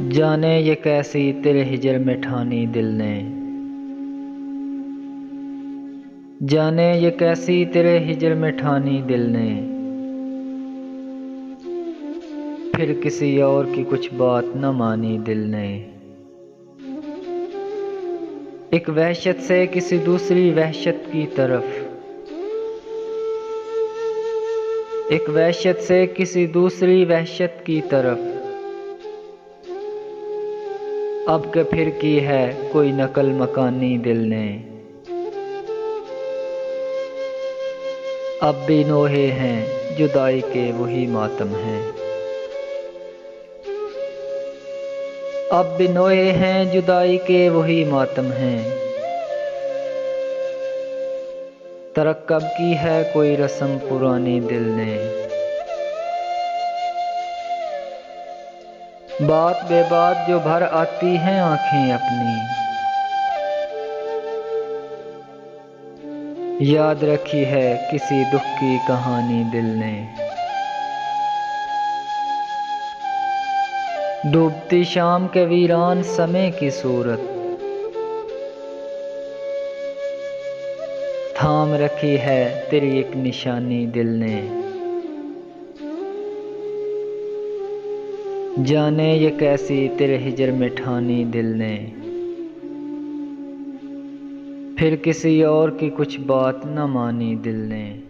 जाने ये कैसी तेरे हिजर में ठानी दिल ने। जाने ये कैसी तेरे हिजर में ठानी दिल ने। फिर किसी और की कुछ बात न मानी दिल ने। एक वहशत से किसी दूसरी वहशत की तरफ, एक वहशत से किसी दूसरी वहशत की तरफ। अब के फिर की है कोई नकल मकानी दिल ने। अब भी नोहे हैं जुदाई के वही मातम हैं। अब भी नोहे हैं जुदाई के वही मातम हैं। तरक्कब की है कोई रस्म पुरानी दिल ने। बात बेबात जो भर आती हैं आँखें अपनी, याद रखी है किसी दुख की कहानी दिल ने। डूबती शाम के वीरान समय की सूरत, थाम रखी है तेरी एक निशानी दिल ने। जाने ये कैसी तेरे हिजर में ठानी दिल ने। फिर किसी और की कुछ बात न मानी दिल ने।